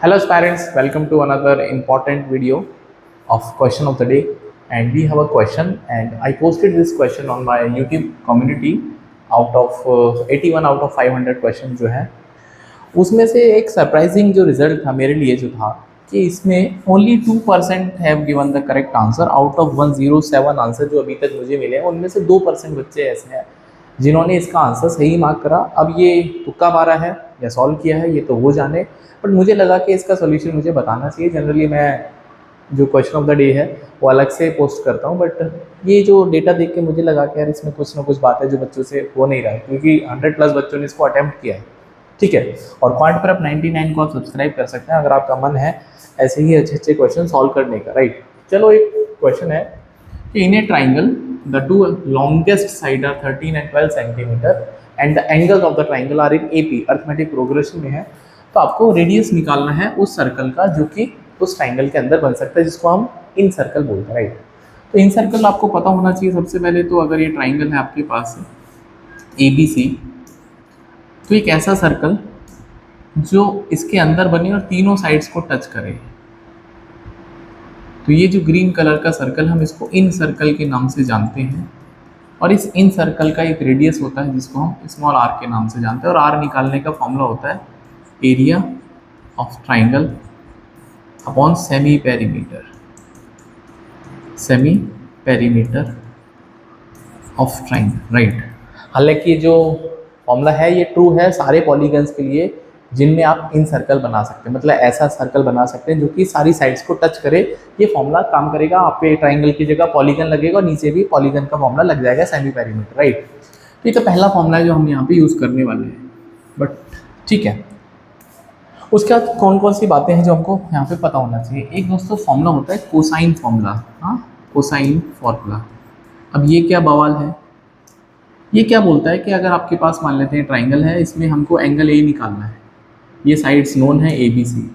Hello parents, welcome to another important video of question of the day. And we have a question, and I posted this question on my YouTube community. Out of 81 out of 500 question जो है उसमें से एक surprising जो result था मेरे लिए जो था कि इसमें only 2% have given the correct answer out of 107 answer जो अभी तक मुझे मिले हैं। उनमें से 2% बच्चे ऐसे हैं जिन्होंने इसका आंसर सही मार्क करा। अब ये तुक्का मारा है या सॉल्व किया है ये तो वो जाने, बट मुझे लगा कि इसका सोल्यूशन मुझे बताना चाहिए। जनरली मैं जो क्वेश्चन ऑफ द डे है वो अलग से पोस्ट करता हूँ, बट ये जो डेटा देख के मुझे लगा कि यार इसमें कुछ ना कुछ बात है जो बच्चों से हो नहीं रहा है, क्योंकि 100+ बच्चों ने इसको अटैम्प्ट किया है। ठीक है, और क्वांट पर आप 99 को आप सब्सक्राइब कर सकते हैं अगर आपका मन है ऐसे ही अच्छे अच्छे क्वेश्चन सॉल्व करने का। राइट, चलो एक क्वेश्चन है कि in a triangle the two longest side are 13 and 12 centimetre and the angles of the triangle are in AP, arithmetic progression में है। तो आपको रेडियस निकालना है उस सर्कल का जो कि उस ट्राइंगल के अंदर बन सकता है, जिसको हम इन सर्कल बोलते हैं। राइट, तो इन सर्कल आपको पता होना चाहिए सबसे पहले तो। अगर ये ट्राइंगल है आपके पास ए बी सी, तो एक ऐसा सर्कल जो इसके अंदर बने और तीनों साइड्स को टच करे। तो ये जो ग्रीन कलर का सर्कल हम इसको इन सर्कल के नाम से जानते हैं, और इस इन सर्कल का एक रेडियस होता है जिसको हम स्मॉल आर के नाम से जानते हैं। और आर निकालने का फॉर्मूला होता है area of triangle upon semi perimeter, semi perimeter of triangle. Right, हालांकि जो फॉर्मूला है ये ट्रू है सारे पॉलीगन्स के लिए जिनमें आप इन सर्कल बना सकते हैं, मतलब ऐसा सर्कल बना सकते हैं जो कि सारी साइड्स को टच करे। ये फॉर्मूला काम करेगा, आप पे ट्राइंगल की जगह पॉलीगन लगेगा और नीचे भी पॉलीगन का फॉर्मूला लग जाएगा सेमी पेरीमीटर। राइट, तो ये तो पहला फॉर्मूला है जो हम यहाँ पे यूज़ करने वाले हैं, बट ठीक है। उसके बाद कौन कौन सी बातें हैं जो हमको यहाँ पे पता होना चाहिए। एक दोस्तों फॉर्मूला होता है कोसाइन फॉर्मूला। हाँ, कोसाइन फॉर्मूला। अब ये क्या बवाल है, ये क्या बोलता है कि अगर आपके पास मान लेते हैं ट्राइंगल है, इसमें हमको एंगल ए निकालना है, ये साइड्स नोन है ए बी सी।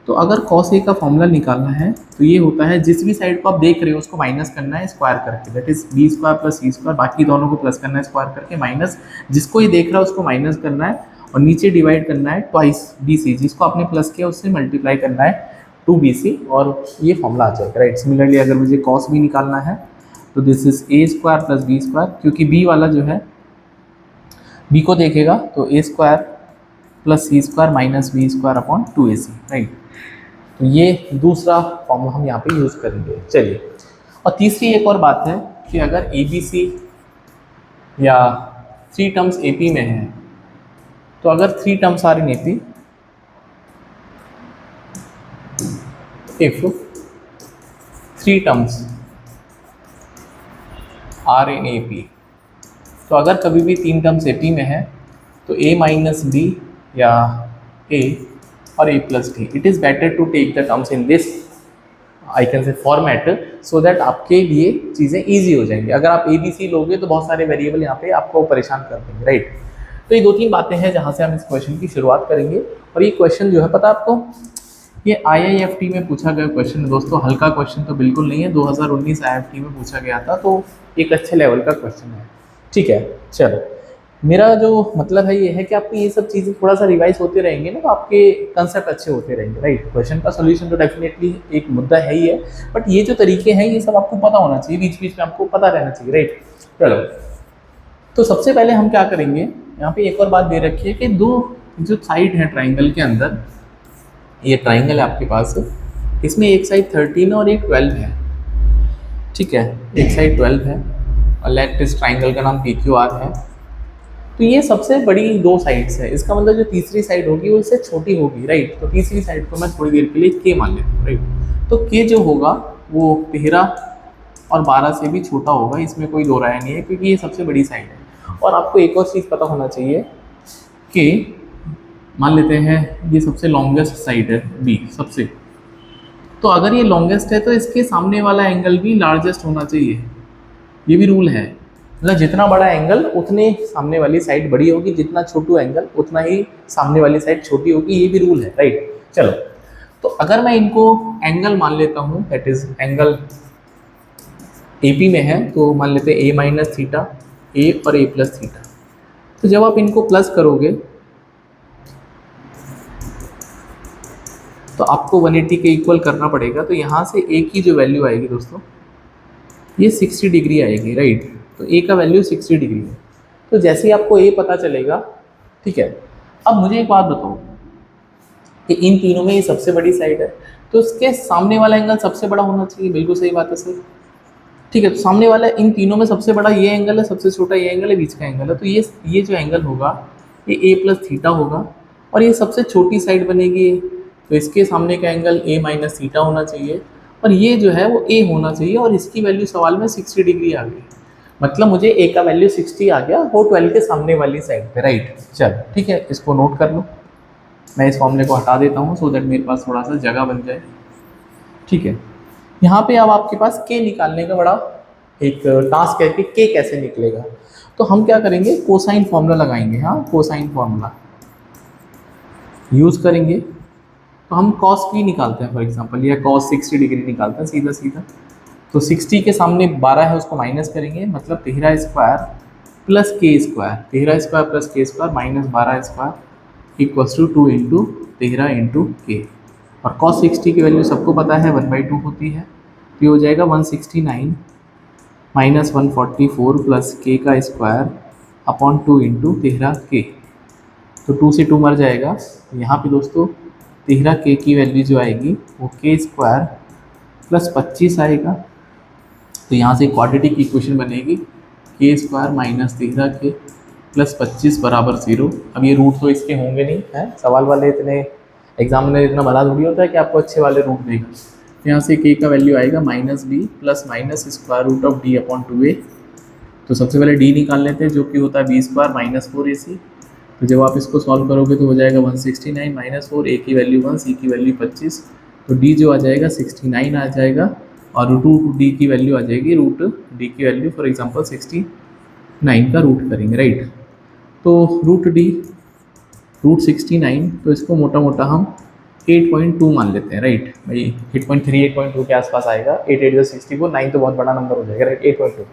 तो अगर कॉस ए का फॉर्मूला निकालना है तो ये होता है जिस भी साइड को आप देख रहे हो उसको माइनस करना है स्क्वायर करके, that is B square plus C square, बाकी दोनों को प्लस करना है स्क्वायर करके, माइनस जिसको ये देख रहा है उसको माइनस करना है और नीचे डिवाइड करना है ट्वाइस बी सी, जिसको आपने प्लस किया उससे मल्टीप्लाई करना है 2bc और ये फॉर्मूला आ जाएगा। राइट, सिमिलरली अगर मुझे कॉस भी निकालना है तो this is a square plus B square, क्योंकि बी वाला जो है बी को देखेगा तो A square plus C square minus B square upon 2ac। Right, तो ये दूसरा फॉर्मूला हम यहाँ पे यूज़ करेंगे। चलिए, और तीसरी एक और बात है कि अगर ए बी सी या 3 टर्म्स ए पी में है, तो अगर 3 terms are in A P, if 3 terms are in A P, तो अगर कभी भी 3 टर्म्स ए पी में है तो a माइनस बी या a और a plus D, it is better to take the terms in this I can say format, so that आपके लिए चीज़ें ईजी हो जाएंगी। अगर आप ए बी सी लोगे तो बहुत सारे वेरिएबल यहाँ पे आपको परेशान कर देंगे। राइट, तो ये 2-3 बातें हैं जहाँ से हम इस क्वेश्चन की शुरुआत करेंगे। और ये क्वेश्चन जो है पता आपको, ये IIFT में पूछा गया क्वेश्चन है दोस्तों, हल्का क्वेश्चन तो बिल्कुल नहीं है। 2019 IIFT में पूछा गया था, तो एक अच्छे लेवल का क्वेश्चन है। ठीक है, चलो, मेरा जो मतलब है ये है कि आपको ये सब चीज़ें थोड़ा सा रिवाइज होते रहेंगे ना, तो आपके कंसेप्ट अच्छे होते रहेंगे। राइट, क्वेश्चन का सोल्यूशन तो डेफिनेटली एक मुद्दा है ही है, बट ये जो तरीके हैं ये सब आपको पता होना चाहिए, बीच बीच में आपको पता रहना चाहिए। राइट, चलो, तो सबसे पहले हम क्या करेंगे, यहाँ पे एक और बात दे रखी है कि दो जो साइड है ट्राइंगल के अंदर, ये ट्राइंगल है आपके पास, इसमें एक साइड 13 और एक 12 है। ठीक है, एक साइड 12 है और लेट इस ट्राइंगल का नाम PQR है। तो ये सबसे बड़ी 2 साइड्स है, इसका मतलब जो तीसरी साइड होगी वो इससे छोटी होगी। राइट, तो तीसरी साइड को मैं थोड़ी देर के लिए K मान लेता हूँ। राइट, तो K जो होगा वो 13 और 12 से भी छोटा होगा, इसमें कोई दो राय नहीं है, क्योंकि ये सबसे बड़ी साइड है। और आपको एक और चीज़ पता होना चाहिए कि मान लेते हैं ये सबसे लॉन्गेस्ट साइड है B सबसे, तो अगर ये लॉन्गेस्ट है तो इसके सामने वाला एंगल भी लार्जेस्ट होना चाहिए, ये भी रूल है। मतलब जितना बड़ा एंगल उतने सामने वाली साइड बड़ी होगी, जितना छोटू एंगल उतना ही सामने वाली साइड छोटी होगी, ये भी रूल है। राइट, चलो, तो अगर मैं इनको एंगल मान लेता हूँ, दैट इज एंगल AP में है, तो मान लेते हैं A माइनस थीटा, A और A प्लस थीटा। तो जब आप इनको प्लस करोगे तो आपको 180 के इक्वल करना पड़ेगा। तो यहाँ से ए की जो वैल्यू आएगी दोस्तों, ये 60 डिग्री आएगी, राइट। तो ए का वैल्यू 60 डिग्री है। तो जैसे ही आपको ए पता चलेगा, ठीक है, अब मुझे एक बात बताओ कि इन तीनों में ये सबसे बड़ी साइड है, तो इसके सामने वाला एंगल सबसे बड़ा होना चाहिए। बिल्कुल सही बात है सर, ठीक है। तो सामने वाला इन तीनों में सबसे बड़ा ये एंगल है, सबसे छोटा ये एंगल है, बीच का एंगल है। तो ये जो एंगल होगा ये ए प्लस थीटा होगा, और ये सबसे छोटी साइड बनेगी। तो इसके सामने का एंगल ए माइनस थीटा होना चाहिए, और ये जो है वो ए होना चाहिए, और इसकी वैल्यू सवाल में 60 डिग्री आ गई। मतलब मुझे ए का वैल्यू 60 आ गया, वो 12 के सामने वाली साइड पे, राइट। चल ठीक है, इसको नोट कर लो। मैं इस फॉर्मूले को हटा देता हूँ सो दैट मेरे पास थोड़ा सा जगह बन जाए, ठीक है। यहाँ पे अब आपके पास के निकालने का बड़ा एक टास्क है कि के कैसे निकलेगा। तो हम क्या करेंगे, कोसाइन फॉर्मूला लगाएंगे। हाँ, कोसाइन फॉर्मूला यूज़ करेंगे। तो हम कॉस की निकालते हैं फॉर एग्जांपल, या कॉस 60 डिग्री निकालते हैं सीधा सीधा। तो 60 के सामने 12 है, उसको माइनस करेंगे, मतलब 13 square plus K square, 13 square plus K square minus 12 square equals to 2 into 13 into K. और कॉस 60 की वैल्यू सबको पता है 1/2 होती है। तो ये हो जाएगा 169 माइनस 144 प्लस के का स्क्वायर अपॉन 2 इंटू 13 के। तो 2 से 2 मर जाएगा। यहाँ पे दोस्तों 13 के की वैल्यू जो आएगी वो के स्क्वायर प्लस 25 आएगा। तो यहाँ से क्वाड्रेटिक इक्वेशन बनेगी के स्क्वायर माइनस 13 के प्लस 25 बराबर 0। अब ये रूट तो इसके होंगे नहीं है, सवाल वाले इतने एग्जाम में इतना भला थोड़ी होता है कि आपको अच्छे वाले रूट देगा। तो यहाँ से के का वैल्यू आएगा minus B plus minus square root of D upon 2a। तो सबसे पहले डी निकाल लेते हैं, जो कि होता है बी स्क्वायर माइनस 4ac। तो जब आप इसको सॉल्व करोगे तो हो जाएगा 169 माइनस 4, ए की वैल्यू 1, सी की वैल्यू 25। तो डी जो आ जाएगा 69 आ जाएगा, और रूट डी की वैल्यू आ जाएगी, रूट डी की वैल्यू फॉर एग्जांपल 69 का रूट करेंगे, राइट। तो रूट डी रूट 69, तो इसको मोटा मोटा हम 8.2 मान लेते हैं, राइट भाई। 8.3 8.2 के आसपास आएगा। 8 8 64, 9 तो बहुत बड़ा नंबर हो जाएगा, राइट। 8.2,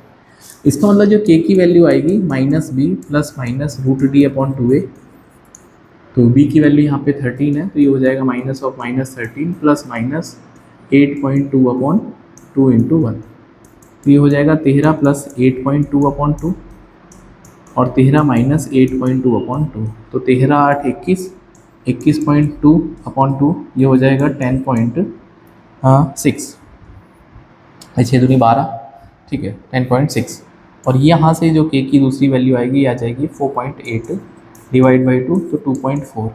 इसका मतलब जो के की वैल्यू आएगी minus B plus minus root D upon 2a। तो b की वैल्यू यहाँ पे 13 है, तो ये हो जाएगा minus of minus 13 plus minus 8.2 upon 2 into 1। तो ये हो जाएगा 13 प्लस 8.2 अपॉन 2 और 13 माइनस 8.2 अपॉन 2। तो 13 8 21, 21.2 अपॉन 2, ये हो जाएगा 10.6, 6 दूनी 12, ठीक है, 10.6। और यहाँ से जो के की दूसरी वैल्यू आएगी आ जाएगी 4.8 डिवाइड बाई 2, तो 2.4।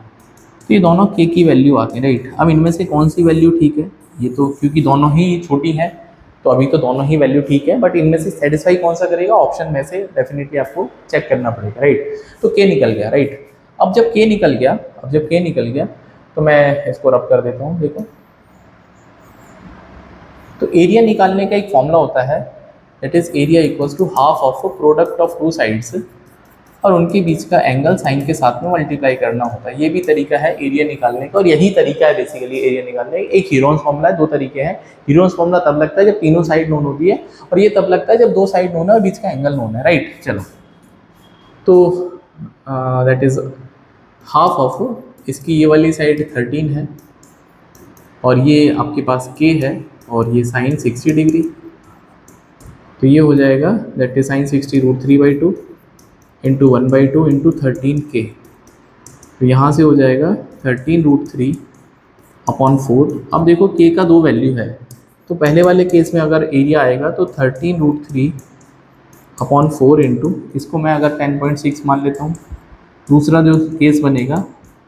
तो ये दोनों के की वैल्यू आती है, राइट। अब इनमें से कौन सी वैल्यू ठीक है, ये तो क्योंकि दोनों ही छोटी हैं तो अभी तो दोनों ही वैल्यू ठीक है, बट इनमें से सेटिस्फाई कौन सा करेगा, ऑप्शन में से डेफिनेटली आपको चेक करना पड़ेगा, राइट। तो के निकल गया, राइट। अब जब के निकल गया तो मैं इसको रब कर देता हूँ, देखो। तो एरिया निकालने का एक फॉर्मूला होता है, that is area equals to half of product of two sides, और उनके बीच का एंगल साइन के साथ में मल्टीप्लाई करना होता है। ये भी तरीका है एरिया निकालने का, और यही तरीका है बेसिकली एरिया निकालने का। एक हीरोन्स फॉर्मूला है, दो तरीके हैं। हीरोन्स फॉर्मूला तब लगता है जब तीनों साइड नोन होती है, और ये तब लगता है जब दो साइड नोन है और बीच का एंगल नोन है, राइट। चलो, तो दैट इज हाफ ऑफ, इसकी ये वाली साइड 13 है, और ये आपके पास के है, और ये साइन 60 डिग्री। तो ये हो जाएगा that is sine 60 root 3/2 into 1/2 into 13 K. तो यहाँ से हो जाएगा 13 रूट 3 अपॉन 4। अब देखो के का दो वैल्यू है, तो पहले वाले केस में अगर एरिया आएगा तो 13 रूट 3 अपॉन 4 इंटू, इसको मैं अगर 10.6 मान लेता हूँ। दूसरा जो केस बनेगा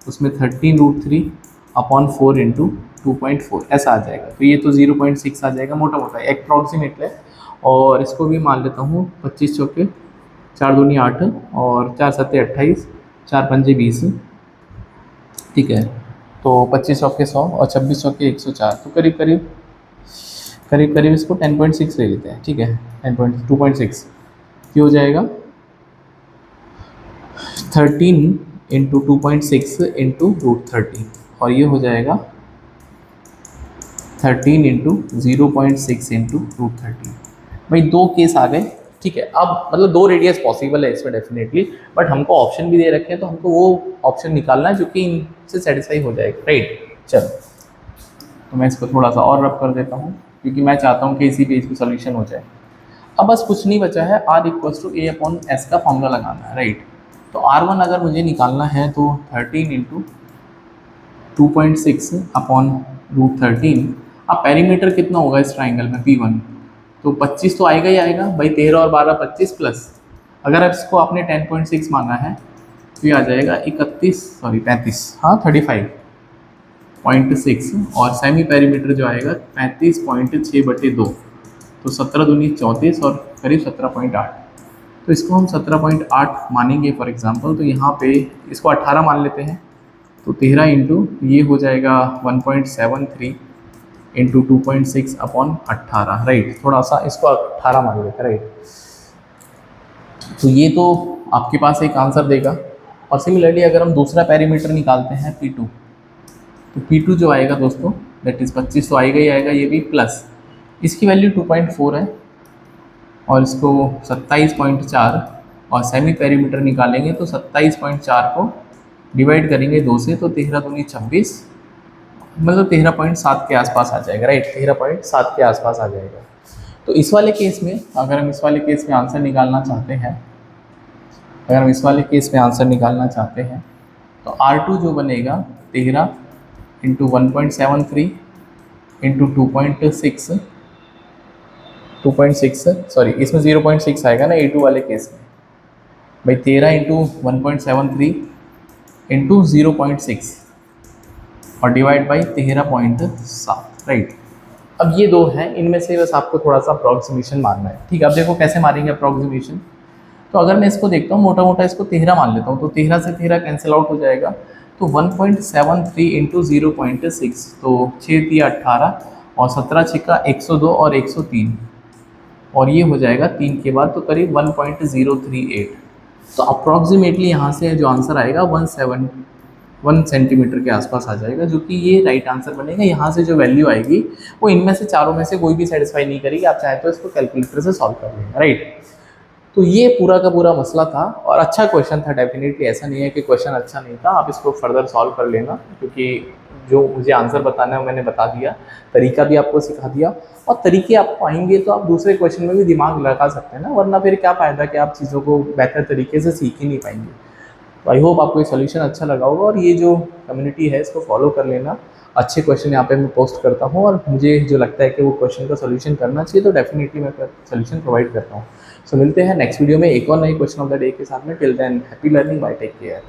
उसमें 13 रूट 3 अपॉन 4 इंटू 2.4 ऐसा आ जाएगा। तो ये तो 0.6 आ जाएगा, मोटा मोटा अप्रॉक्सीमेट है। और इसको भी मान लेता हूँ 25 चौके 4 दूनी 8 और 4 सत्ते 28, 4 पंजे 20, ठीक है। तो 25 चौके 100 और 26 चौके 104, तो करीब करीब इसको 10.6 ले लेते हैं, ठीक है। 2.6 ये हो जाएगा 13 इंटू 2.6 इंटू रूट 13, और ये हो जाएगा 13 इंटू 0.6 इंटू रूट 13। भाई दो केस आ गए, ठीक है। अब मतलब दो रेडियस पॉसिबल है इसमें डेफिनेटली, बट हमको ऑप्शन भी दे रखे हैं, तो हमको वो ऑप्शन निकालना है जो कि इनसे सेटिस्फाई हो जाएगा, राइट। चलो, तो मैं इसको थोड़ा सा और रब कर देता हूँ क्योंकि मैं चाहता हूँ कि इसी पेज पे सोल्यूशन हो जाए। अब बस कुछ नहीं बचा है, R equals to A upon S का फॉर्मूला लगाना है, राइट। तो R1 अगर मुझे निकालना है तो 13 इंटू 2.6 अपॉन रूट 13। अब पेरीमीटर कितना होगा इस ट्राइंगल में P1, तो 25 तो आएगा ही आएगा भाई, 13 और 12 25 प्लस, अगर अब इसको आपने 10.6 माना है तो ये आ जाएगा 35, हाँ 35.6, और सेमी पेरीमीटर जो आएगा 35.6/2, तो 17 दूनी 34 और करीब 17.8। तो इसको हम 17.8 मानेंगे फॉर एग्जांपल, तो यहाँ पे इसको 18 मान लेते हैं, तो 13 इंटू ये हो जाएगा 1.73 इंटू 2.6 अपॉन 18, राइट। थोड़ा सा इसको 18 मान लेते हैं, राइट। तो ये तो आपके पास एक आंसर देगा। और सिमिलरली अगर हम दूसरा पैरामीटर निकालते हैं P2, तो P2 जो आएगा दोस्तों दैट इज़ 25 तो आएगा ही आएगा, ये भी प्लस इसकी वैल्यू 2.4 है और इसको 27.4, और सेमी पेरीमीटर निकालेंगे तो 27.4 को डिवाइड करेंगे 2 से, तो 13 दूनी 26, मतलब 13.7 के आसपास आ जाएगा, राइट। 13.7 के आसपास आ जाएगा। तो इस वाले केस में अगर हम इस वाले केस में आंसर निकालना चाहते हैं, तो R2 जो बनेगा 13 इंटू 1.73 इंटू 2.6 सॉरी इसमें 0.6 आएगा ना A2 वाले केस में भाई, 13 इंटू 1.73 इंटू 0.6 और डिवाइड बाई 13.7, राइट। अब ये दो हैं, इनमें से बस आपको थोड़ा सा अप्रॉक्सीमेशन मारना है, ठीक है। अब देखो कैसे मारेंगे अप्रॉक्सीमेशन। तो अगर मैं इसको देखता हूँ मोटा मोटा, इसको 13 मान लेता हूँ, तो 13 से 13 कैंसिल आउट हो जाएगा, तो 1.73 इंटू 0.6, तो 6 तिया 18 और 17 छिक्का 102 और 103, और ये हो जाएगा 3 के बाद, तो करीब 1.038। तो अप्रॉक्सीमेटली यहाँ से जो आंसर आएगा 1 सेंटीमीटर के आसपास आ जाएगा, जो कि ये राइट आंसर बनेगा। यहाँ से जो वैल्यू आएगी वो इनमें से चारों में से कोई भी सेटिस्फाई नहीं करेगी, आप चाहे तो इसको कैलकुलेटर से सॉल्व कर लेंगे, राइट। तो ये पूरा का पूरा मसला था, और अच्छा क्वेश्चन था डेफिनेटली, ऐसा नहीं है कि क्वेश्चन अच्छा नहीं था। आप इसको फर्दर सॉल्व कर लेना, क्योंकि जो मुझे आंसर बताना है मैंने बता दिया, तरीका भी आपको सिखा दिया, और तरीके आपको आएंगे तो आप दूसरे क्वेश्चन में भी दिमाग लगा सकते हैं ना, वरना फिर क्या फ़ायदा कि आप चीज़ों को बेहतर तरीके से सीख ही नहीं पाएंगे। तो आई होप आपको ये सोल्यूशन अच्छा लगा होगा, और ये जो कम्युनिटी है इसको फॉलो कर लेना। अच्छे क्वेश्चन यहाँ पे मैं पोस्ट करता हूँ, और मुझे जो लगता है कि वो क्वेश्चन का सोल्यूशन करना चाहिए तो डेफिनेटली मैं सोल्यूशन प्रोवाइड करता हूँ। सो मिलते हैं नेक्स्ट वीडियो में एक और नए क्वेश्चन ऑफ द डे के साथ में। Till then happy learning, bye, take care.